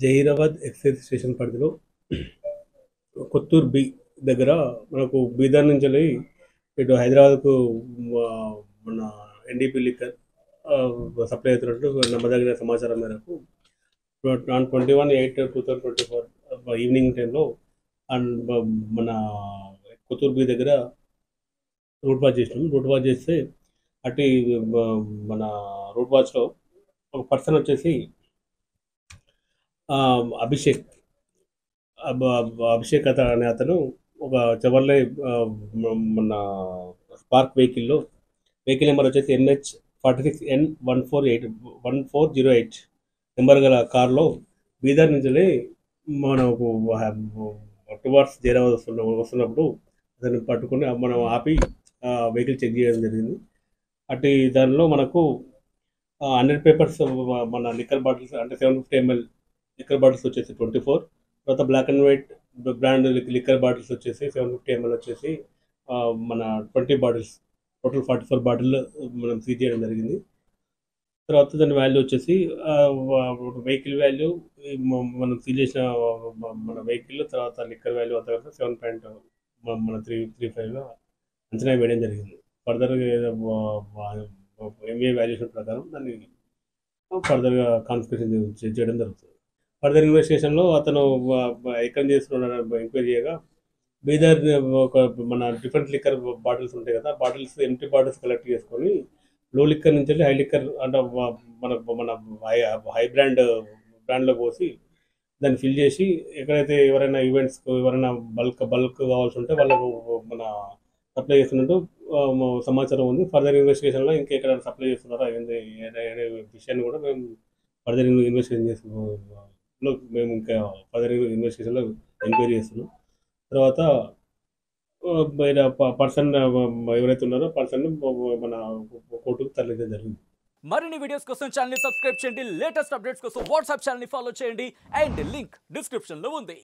Zaheerabad excise station పరిధిలో Kotturu B దగ్గర మనకు బీదర్ నుంచి వెళ్ళి ఇటు హైదరాబాద్కు మన ఎన్డీపీ లిక్కర్ సప్లై అవుతున్నట్టు నమ్మదగిన సమాచారం మేరకు ఆన్ 21/8/2024 ఈవినింగ్ టైంలో అండ్ మన కొత్తూరు బి దగ్గర రూట్ వాచ్ చేసినాం. రూట్ వాచ్ చేస్తే అటు మన రూట్ వాచ్లో ఒక పర్సన్ వచ్చేసి అభిషేక్ అభిషేక్ అనే అతను ఒక జవర్లే మన స్పార్క్ వెహికల్ నెంబర్ వచ్చేసి NH46N1408 నెంబర్ గల కార్లో బీదర్ నుంచి మనకు టువార్డ్స్ జైరాబాద్ వస్తున్నప్పుడు అతన్ని పట్టుకుని మనం ఆపి వెహికల్ చెక్ చేయడం జరిగింది. అటు దానిలో మనకు 100 పేపర్స్ మన లిక్కర్ బాటిల్స్ అంటే 750 ml లిక్కర్ బాటిల్స్ వచ్చేసి 24, తర్వాత black and white brand liquor bottles వచ్చేసి 750 ml వచ్చేసి మన 20 బాటిల్స్, టోటల్ 44 బాటిల్ మనం సీజ్ చేయడం జరిగింది. తర్వాత దాని వాల్యూ వచ్చేసి వెహికల్ వాల్యూ మనం సీజ్ చేసిన మన వెహికల్ తర్వాత లిక్కర్ వాల్యూ అంతా కలిసి 7.35 అంచనా వేయడం జరిగింది. ఫర్దర్గా ఎంఏ వాల్యుయేషన్ ప్రకారం దాన్ని ఫర్దర్గా కాన్ఫిగరేషన్ చేయడం జరుగుతుంది. ఫర్దర్ ఇన్వెస్టిగేషన్లో అతను ఎక్కడ చేస్తున్నాడు ఎంక్వైరీ చేయగా బీదర్ ఒక మన డిఫరెంట్ లిక్కర్ బాటిల్స్ ఉంటాయి కదా, బాటిల్స్ ఎంటీ బాటిల్స్ కలెక్ట్ చేసుకొని లో లిక్కర్ నుంచి హై లిక్కర్ అంటే మన హై బ్రాండ్లో పోసి దాన్ని ఫిల్ చేసి ఎక్కడైతే ఎవరైనా ఈవెంట్స్కు ఎవరైనా బల్క్ కావాల్సి ఉంటే వాళ్ళకు మన సప్లై చేస్తున్నట్టు సమాచారం ఉంది. ఫర్దర్ ఇన్వెస్టిగేషన్లో ఇంకా ఎక్కడైనా సప్లై చేస్తున్నారా అనే విషయాన్ని కూడా మేము ఫర్దర్ ఇన్వెస్టిగేషన్ చేస్తున్నాం. మేము ఇంకా ఫర్దర్ ఇన్వెస్టిగేషన్లో ఎంక్వైరీ చేస్తున్నాం. తర్వాత పర్సన్ ఎవరైతే ఉన్నారో పర్సన్ మన కోర్టుకు తరలించడం జరిగింది. మరిన్ని వీడియోస్ కోసం ఛానల్ ని సబ్స్క్రైబ్ చేయండి. లేటెస్ట్ అప్డేట్స్ కోసం వాట్సాప్ ఛానల్ ని ఫాలో చేయండి. అండ్ లింక్ డిస్క్రిప్షన్ లో ఉంది.